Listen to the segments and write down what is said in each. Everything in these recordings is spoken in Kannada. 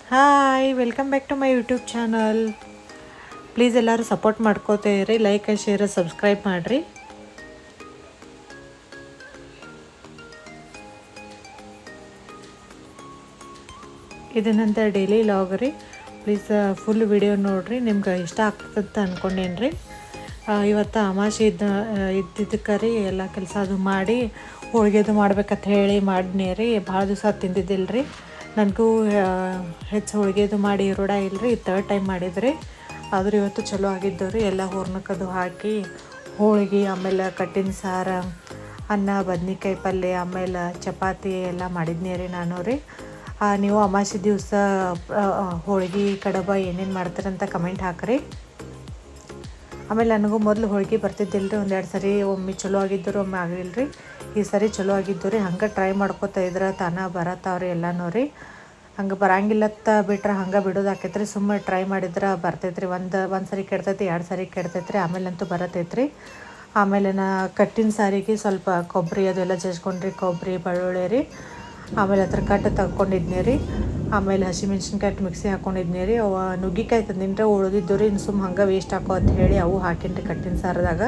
Hi welcome back to my YouTube channel. Please ಎಲ್ಲರೂ ಸಪೋರ್ಟ್ ಮಾಡ್ಕೋತೀರಿ, ಲೈಕ್ ಶೇರ್ ಸಬ್ಸ್ಕ್ರೈಬ್ ಮಾಡಿರಿ. ಇದು ನಂದು ಡೈಲಿ ಲಾಗ್ ರೀ. ಪ್ಲೀಸ್ ಫುಲ್ ವಿಡಿಯೋ ನೋಡಿರಿ, ನಿಮ್ಗೆ ಇಷ್ಟ ಆಗ್ತದಂತ ಅಂದ್ಕೊಂಡೇನು ರೀ. ಇವತ್ತು ಅಮಾವಾಸ್ಯೆ ಇದ್ದಿದ್ದಕ್ಕೆ ರೀ ಎಲ್ಲ ಕೆಲಸ ಅದು ಮಾಡಿ ಹೋಳಿಗೆದು ಮಾಡ್ಬೇಕಂತ ಹೇಳಿ ಮಾಡಿದ್ನಿ ರೀ. ಭಾಳ ದಿವಸ ತಿಂದಿದ್ದಿಲ್ಲ ರೀ. ನನಗೂ ಹೆಚ್ಚು ಹೋಳಿಗೆದು ಮಾಡಿ ರೂಢ ಇಲ್ಲರಿ, ಥರ್ಡ್ ಟೈಮ್ ಮಾಡಿದ್ರಿ. ಆದ್ರೆ ಇವತ್ತು ಚಲೋ ಆಗಿದ್ದು ರೀ. ಎಲ್ಲ ಹೂರ್ಣಕ್ಕದು ಹಾಕಿ ಹೋಳಿಗೆ, ಆಮೇಲೆ ಕಟ್ಟಿನ ಸಾರು, ಅನ್ನ, ಬದ್ನಿಕಾಯಿ ಪಲ್ಯ, ಆಮೇಲೆ ಚಪಾತಿ ಎಲ್ಲ ಮಾಡಿದ್ನಿ ರೀ ನಾನು ರೀ. ನೀವು ಅಮಾವಾಸ್ಯೆ ದಿವಸ ಹೋಳಿಗೆ ಕಡಬ ಏನೇನು ಮಾಡ್ತೀರಂತ ಕಮೆಂಟ್ ಹಾಕಿರಿ. ಆಮೇಲೆ ನನಗೂ ಮೊದಲು ಹೋಳಿಗೆ ಬರ್ತಿದ್ದಿಲ್ಲ ರೀ. ಒಂದೆರಡು ಸರಿ ಒಮ್ಮೆ ಚಲೋ ಆಗಿದ್ದರು, ಒಮ್ಮೆ ಆಗಲಿಲ್ಲ ರೀ. ಈ ಸರಿ ಚಲೋ ಆಗಿದ್ದು ರೀ. ಹಂಗೆ ಟ್ರೈ ಮಾಡ್ಕೋತಾ ಇದ್ರೆ ತಾನ ಬರತ್ತಾವ್ರಿ ಎಲ್ಲನೂ ರೀ. ಹಂಗೆ ಬರಂಗಿಲ್ಲತ್ತ ಬಿಟ್ರೆ ಹಂಗೆ ಬಿಡೋದು ಆಕೈತ್ರಿ. ಸುಮ್ಮನೆ ಟ್ರೈ ಮಾಡಿದ್ರೆ ಬರ್ತೈತ್ರಿ. ಒಂದು ಸರಿ ಕೆಡ್ತೈತಿ, 2 ಸರಿ ಕೆಡ್ತೈತ್ರಿ, ಆಮೇಲಂತೂ ಬರತೈತ್ರಿ. ಆಮೇಲೆ ಕಟ್ಟಿನ ಸಾರಿಗೆ ಸ್ವಲ್ಪ ಕೊಬ್ಬರಿ ಅದೆಲ್ಲ ಜಜ್ಕೊಂಡ್ರಿ, ಕೊಬ್ಬರಿ ಬೆಳ್ಳುಳ್ಳಿ ರೀ. ಆಮೇಲೆ ಅದ್ರ ಕಟ್ಟು ತಗೊಂಡಿದ್ನಿ ರೀ. ಆಮೇಲೆ ಹಸಿಮೆಣ್ಸಿನ್ಕಾಯಿ ಮಿಕ್ಸಿ ಹಾಕ್ಕೊಂಡಿದ್ನಿ ರೀ. ಅವು ನುಗ್ಗಿಕಾಯಿ ತಂದಿನ್ರಿ, ಉಳಿದಿದ್ದು ರೀ. ಇನ್ನು ಸುಮ್ಮ ಹಂಗೆ ವೇಸ್ಟ್ ಹಾಕೋ ಅಂತ ಹೇಳಿ ಅವು ಹಾಕಿನ್ರಿ ಕಟ್ಟಿನ ಸಾರದಾಗ.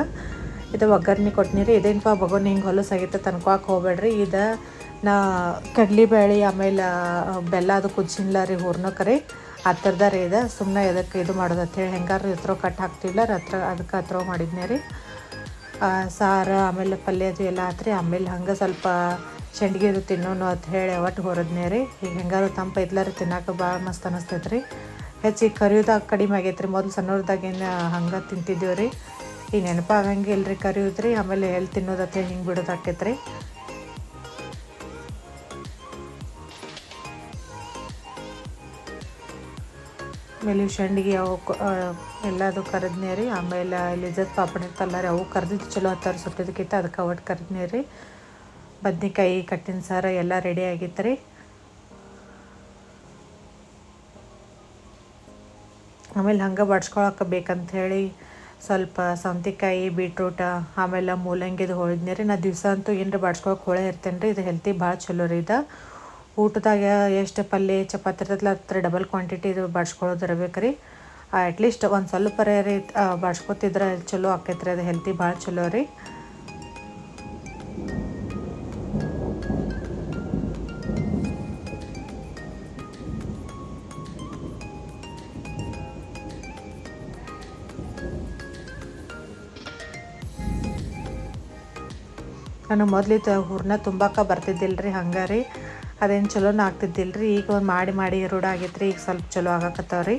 ಇದು ಒಗ್ಗರ್ಣೆ ಕೊಟ್ನಿ ರೀ. ಇದೇನಪ್ಪ ಬಗೋನ್ ಹಿಂಗೆ ಹೊಲಸಾಗೈತೆ ತನ್ಕೋಕೆ ಹೋಗ್ಬೇಡ್ರಿ. ಇದು ನಾ ಕಡ್ಲಿಬೇಳೆ ಆಮೇಲೆ ಬೆಲ್ಲ ಅದು ಕುದಿಸಿಲ್ಲ ರೀ ಹೂರ್ಣಕ್ಕೆ ರೀ. ಆ ಥರದ ರೀ ಇದು. ಸುಮ್ಮನೆ ಎದಕ್ಕೆ ಇದು ಮಾಡೋದು ಅಂತೇಳಿ ಹೆಂಗಾರು ಇತ್ರೋ ಕಟ್ಟು ಹಾಕ್ತಿಲ್ಲ ರೀ, ಅದಕ್ಕೆ ಹತ್ರ ಮಾಡಿದ್ನಿ ರೀ. ಸಾರು ಆಮೇಲೆ ಪಲ್ಯ ಅದು ಎಲ್ಲ ಆತ್ರಿ. ಆಮೇಲೆ ಹಂಗೆ ಸ್ವಲ್ಪ ಸಂಡ್ಗೆ ಅದು ತಿನ್ನೋನು ಅಂತ ಹೇಳಿ ಒಟ್ಟು ಹೊರದ್ನೇ ರೀ. ಈಗ ಹೆಂಗಾರು ತಂಪ ಇದ್ಲಾರಿ ತಿನ್ನೋಕೆ ಭಾಳ ಮಸ್ತ್ ಅನ್ನಿಸ್ತೈತೆ ರೀ. ಹೆಚ್ಚಿಗೆ ಕರಿಯೋದಾಗ ಕಡಿಮೆ ಆಗೈತೆ ರೀ. ಮೊದಲು ಸಣ್ಣವ್ರದಾಗೇನು ಹಂಗೆ ತಿಂತಿದ್ದೀವಿ ರೀ. ಈಗ ನೆನಪಾಗಂಗೆ ಇಲ್ರಿ ಕರಿಯೋದು ರೀ. ಆಮೇಲೆ ಎಲ್ಲಿ ತಿನ್ನೋದತ್ತೆ ಹಿಂಗೆ ಬಿಡೋದು ಆಕೈತೆ ರೀ. ಆಮೇಲೆ ಸಂಡ್ಗೆ ಅವು ಎಲ್ಲದು ಕರೆದ್ನೇ ರೀ. ಆಮೇಲೆ ಲಿಜತ್ ಪಾಪಡ್ ಇರ್ತಲ್ಲ ರೀ, ಅವು ಕರೆದಿದ್ದು ಚಲೋ ಹತ್ತಾರ ಸುಟ್ಟಿದ್ದಕ್ಕಿಂತ ಅದಕ್ಕೆ ಒಟ್ಟು ಕರೆದ್ನೇ ರೀ. ಬದ್ನಿಕಾಯಿ, ಕಟ್ಟಿನ ಸಾರು ಎಲ್ಲ ರೆಡಿ ಆಗಿತ್ತು ರೀ. ಆಮೇಲೆ ಹಂಗೆ ಬಡ್ಸ್ಕೊಳಕ್ಕೆ ಬೇಕಂತ ಹೇಳಿ ಸ್ವಲ್ಪ ಸೌತೆಕಾಯಿ, ಬೀಟ್ರೂಟ, ಆಮೇಲೆ ಮೂಲಂಗಿದು ಹೊಳಿದ್ನಿ ರೀ. ನಾ ದಿವಸ ಅಂತೂ ಏನರ ಬಡ್ಸ್ಕೊಳಕ್ಕೆ ಹೊಳೆ ಇರ್ತೇನೆ ರೀ. ಇದು ಹೆಲ್ತಿ ಭಾಳ ಚಲೋ ರೀ. ಇದು ಊಟದಾಗ ಎಷ್ಟು ಪಲ್ಯ ಚಪಾತಿ ಇರ್ತೈತಲ್ಲ ಅದ್ರ ಡಬಲ್ ಕ್ವಾಂಟಿಟಿ ಇದು ಬಡ್ಸ್ಕೊಳ್ಳೋದು ಇರ್ಬೇಕು ರೀ. ಅಟ್ಲೀಸ್ಟ್ ಒಂದು ಸ್ವಲ್ಪ ರೀ ಬಡ್ಸ್ಕೊತಿದ್ರೆ ಚಲೋ ಆಕೈತೆ ರೀ. ಅದು ಹೆಲ್ತಿ ಭಾಳ ಚಲೋ ರೀ. ನನಗೆ ಮೊದಲಿದ್ದು ಹೂರ್ಣ ತುಂಬಾಕ ಬರ್ತಿದ್ದಿಲ್ಲ ರೀ. ಹಂಗೆ ರೀ ಅದೇನು ಚಲೋನ ಆಗ್ತಿದ್ದಿಲ್ಲ ರೀ. ಈಗ ಒಂದು ಮಾಡಿ ರೂಢ ಆಗೈತೆ ರೀ. ಈಗ ಸ್ವಲ್ಪ ಚಲೋ ಆಗಾಕತ್ತಾವ ರೀ.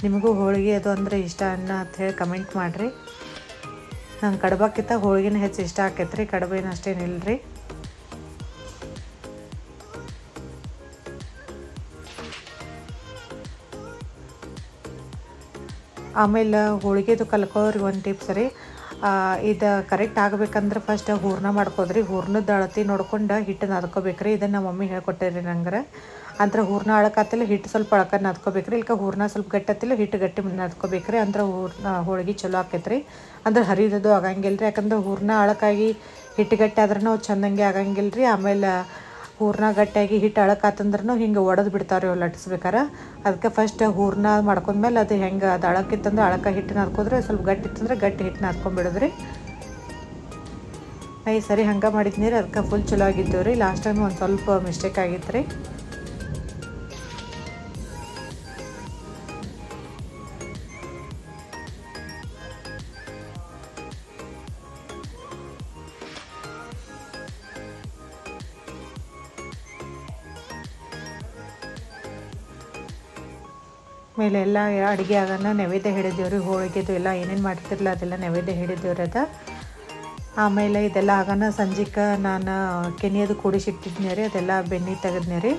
ನಿಮಗೂ ಹೋಳಿಗೆ ಅದು ಅಂದರೆ ಇಷ್ಟ ಅಂತ ಹೇಳಿ ಕಮೆಂಟ್ ಮಾಡಿರಿ. ನಂಗೆ ಕಡ್ಬಕ್ಕಿಂತ ಹೋಳಿಗೆನ ಹೆಚ್ಚು ಇಷ್ಟ ಆಕೈತೆ ರೀ. ಕಡುಬು ಏನು ಅಷ್ಟೇನಿಲ್ಲ ರೀ. ಆಮೇಲೆ ಹೋಳಿಗೆದು ಕಲ್ಕೋರಿ ಒಂದು ಟಿಪ್ಸ್ ರೀ. ಇದು ಕರೆಕ್ಟ್ ಆಗಬೇಕಂದ್ರೆ ಫಸ್ಟ್ ಹೂರ್ಣ ಮಾಡ್ಕೋದ್ರಿ. ಹೂರ್ಣದ ಅಳತೆ ನೋಡ್ಕೊಂಡು ಹಿಟ್ಟು ನಾದ್ಕೋಬೇಕು ರೀ. ಇದನ್ನು ನಮ್ಮ ಮಮ್ಮಿ ಹೇಳ್ಕೊಟ್ಟಿರಿ ನಂಗೆ. ಅಂದ್ರೆ ಹೂರ್ಣ ಅಳಕಾತಿಲ್ಲ, ಹಿಟ್ಟು ಸ್ವಲ್ಪ ಅಳಕ ನಾದ್ಕೋಬೇಕು ರೀ. ಇಲ್ಕ ಹೂರ್ಣ ಸ್ವಲ್ಪ ಗಟ್ಟಿ ಆತಿಲ್ಲ, ಹಿಟ್ಟು ಗಟ್ಟಿ ನಾದ್ಕೋಬೇಕು ರೀ. ಅಂದ್ರೆ ಹೋಳಿಗೆ ಚಲೋ ಆಕೈತೆ ರೀ. ಅಂದ್ರೆ ಹರಿದದು ಆಗಂಗಿಲ್ಲ ರೀ. ಯಾಕಂದ್ರೆ ಹೂರ್ಣ ಅಳಕಾಗಿ ಹಿಟ್ಟು ಗಟ್ಟಿ ಆದ್ರೂ ಅವು ಚೆಂದಂಗೆ ಆಗಂಗಿಲ್ಲ ರೀ. ಆಮೇಲೆ ಹೂರ್ಣ ಗಟ್ಟಿಯಾಗಿ ಹಿಟ್ಟು ಅಳಕಾತಂದ್ರೂ ಹಿಂಗೆ ಒಡೆದು ಬಿಡ್ತಾವೆ ರೀ ಅವು ಲಟ್ಸ್ಬೇಕಾರೆ. ಅದಕ್ಕೆ ಫಸ್ಟ್ ಹೂರ್ಣ ಮಾಡ್ಕೊಂಡ್ಮೇಲೆ ಅದು ಹೆಂಗೆ ಅದು ಅಳಕಿತ್ತಂದ್ರೆ ಅಳಕ ಹಿಟ್ಟು ನಾದ್ಕೋದ್ರೆ, ಸ್ವಲ್ಪ ಗಟ್ಟಿ ಇತ್ತಂದ್ರೆ ಗಟ್ಟಿ ಹಿಟ್ಟು ನಾದ್ಕೊಂಡ್ಬಿಡೋದ್ರಿ. ನಾ ಈ ಸರಿ ಹಂಗೆ ಮಾಡಿದ್ನಿ ರೀ. ಅದಕ್ಕೆ ಫುಲ್ ಚಲೋ ಆಗಿದ್ದು ರೀ. ಲಾಸ್ಟ್ ಟೈಮ್ ಒಂದು ಸ್ವಲ್ಪ ಮಿಸ್ಟೇಕ್ ಆಗಿತ್ತು ರೀ. ಮೇಲೆ ಎಲ್ಲ ಅಡುಗೆ ಆಗೋಣ ನೈವೇದ್ಯ ಹಿಡಿದೇವ್ರಿ. ಹೋಳಿಗೆದು ಎಲ್ಲ ಏನೇನು ಮಾಡ್ತಿರಲ್ಲ ಅದೆಲ್ಲ ನೈವೇದ್ಯ ಹಿಡಿದೇವ್ರಿ. ಅದು ಆಮೇಲೆ ಇದೆಲ್ಲ ಆಗೋಣ ಸಂಜೆಗೆ ನಾನು ಕೆನೆಯದು ಕೂಡಿಸಿಟ್ಟಿದ್ನಿ ರೀ. ಅದೆಲ್ಲ ಬೆಣ್ಣೆ ತೆಗೆದ್ನಿ ರೀ.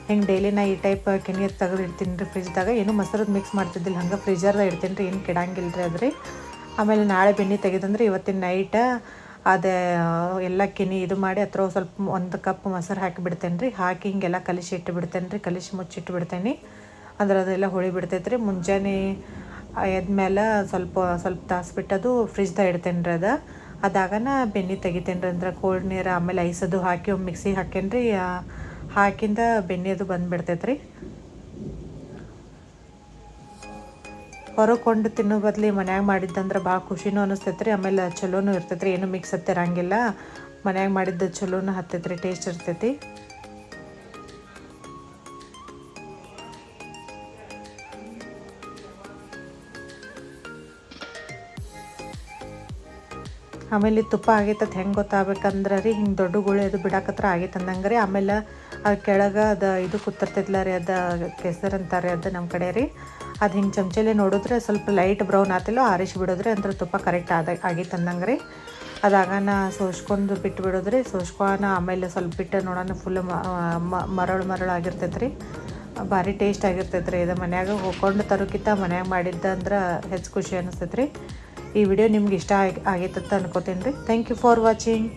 ಹಿಂಗೆ ಡೈಲಿ ನಾ ಈ ಟೈಪ್ ಕೆನೆಯದು ತೆಗೆದು ಇಡ್ತೀನಿ ರೀ ಫ್ರಿಜ್ದಾಗ. ಏನು ಮೊಸರದ್ದು ಮಿಕ್ಸ್ ಮಾಡ್ತಿದ್ದಿಲ್ಲ, ಹಂಗೆ ಫ್ರಿಜರ್ದಾಗ ಇಡ್ತೀನಿ ರೀ. ಏನು ಕೆಡಂಗಿಲ್ಲ ರೀ ಅದು ರೀ. ಆಮೇಲೆ ನಾಳೆ ಬೆಣ್ಣೆ ತೆಗೆದಂದ್ರೆ ಇವತ್ತಿನ ನೈಟ್ ಅದು ಎಲ್ಲ ಕೆನೆ ಇದು ಮಾಡಿ ಹತ್ರ ಸ್ವಲ್ಪ 1 ಕಪ್ ಮೊಸರು ಹಾಕಿಬಿಡ್ತೇನೆ ರೀ. ಹಾಕಿ ಹಿಂಗೆಲ್ಲ ಕಲಿಸಿ ಇಟ್ಟು ಬಿಡ್ತೇನೆ ರೀ. ಕಲಿಸಿ ಮುಚ್ಚಿಟ್ಟು ಬಿಡ್ತೇನೆ. ಅಂದ್ರೆ ಅದೆಲ್ಲ ಹೊಳಿ ಬಿಡ್ತೈತೆ ರೀ. ಮುಂಜಾನೆ ಎದ್ಮೇಲೆ ಸ್ವಲ್ಪ ತಾಸು ಬಿಟ್ಟದು ಫ್ರಿಜ್ದಾಗ ಇಡ್ತೇನೆ ರೀ. ಅದಾಗನ ಬೆಣ್ಣೆ ತೆಗಿತೇನೆ ರೀ. ಅಂದ್ರೆ ಕೋಲ್ಡ್ ನೀರು ಆಮೇಲೆ ಐಸದು ಹಾಕಿ ಒಂದು ಮಿಕ್ಸಿಗೆ ಹಾಕೇನಿ ರೀ. ಹಾಕಿಂದ ಬೆಣ್ಣೆದು ಬಂದುಬಿಡ್ತೈತೆ ರೀ. ಹೊರಗೆ ಕೊಂಡು ತಿನ್ನೋ ಬದಲಿ ಮನ್ಯಾಗ ಮಾಡಿದ್ದಂದ್ರೆ ಭಾಳ ಖುಷಿನೂ ಅನ್ನಿಸ್ತೈತೆ ರೀ. ಆಮೇಲೆ ಚಲೋನೂ ಇರ್ತೈತೆ ರೀ, ಏನೂ ಮಿಕ್ಸ್ ಹತ್ತಿರಂಗಿಲ್ಲ. ಮನ್ಯಾಗ ಮಾಡಿದ್ದು ಚಲೋನೂ ಹತ್ತೈತೆ ರೀ, ಟೇಸ್ಟ್ ಇರ್ತೈತಿ. ಆಮೇಲೆ ತುಪ್ಪ ಆಗೈತತ್ ಹೆಂಗೆ ಗೊತ್ತಾಗಬೇಕಂದ್ರೆ ರೀ, ಹಿಂಗೆ ದೊಡ್ಡ ಗುಳಿ ಅದು ಬಿಡಾಕತ್ರ ಆಗೈತೆ ಅಂದಂಗೆ ರೀ. ಆಮೇಲೆ ಅದು ಕೆಳಗೆ ಅದು ಇದು ಕೂತಿರ್ತೈತಿಲ್ಲ ರೀ, ಅದು ಕೆಸರು ಅಂತಾರೆ ಅದು ನಮ್ಮ ಕಡೆ ರೀ. ಅದು ಹಿಂಗೆ ಚಮಚಲ್ಲಿ ನೋಡಿದ್ರೆ ಸ್ವಲ್ಪ ಲೈಟ್ ಬ್ರೌನ್ ಆತಿಲ್ಲ, ಆರಿಸಿ ಬಿಡೋದ್ರಿ, ಅಂದ್ರೆ ತುಪ್ಪ ಕರೆಕ್ಟ್ ಆಗೈತೆ ಅಂದಂಗೆ ರೀ. ಅದಾಗನ ಸೋಸ್ಕೊಂಡು ಬಿಟ್ಟು ಬಿಡೋದ್ರಿ. ಸೋಸ್ಕೊಳನ ಆಮೇಲೆ ಸ್ವಲ್ಪ ಬಿಟ್ಟು ನೋಡೋಣ, ಫುಲ್ ಮರಳು ಆಗಿರ್ತೈತೆ ರೀ. ಭಾರಿ ಟೇಸ್ಟ್ ಆಗಿರ್ತೈತೆ ರೀ. ಇದು ಮನ್ಯಾಗ ಹೋಗ್ಕೊಂಡು ತರೋಕ್ಕಿಂತ ಮನ್ಯಾಗ ಮಾಡಿದ್ದಂದ್ರೆ ಹೆಚ್ಚು ಖುಷಿ ಅನ್ನಿಸ್ತೈತೆ ರೀ. ಈ ವಿಡಿಯೋ ನಿಮ್ಗೆ ಇಷ್ಟ ಆಗೈತಂತ ಅನ್ಕೋತೀನಿ ರೀ. Thank you for watching.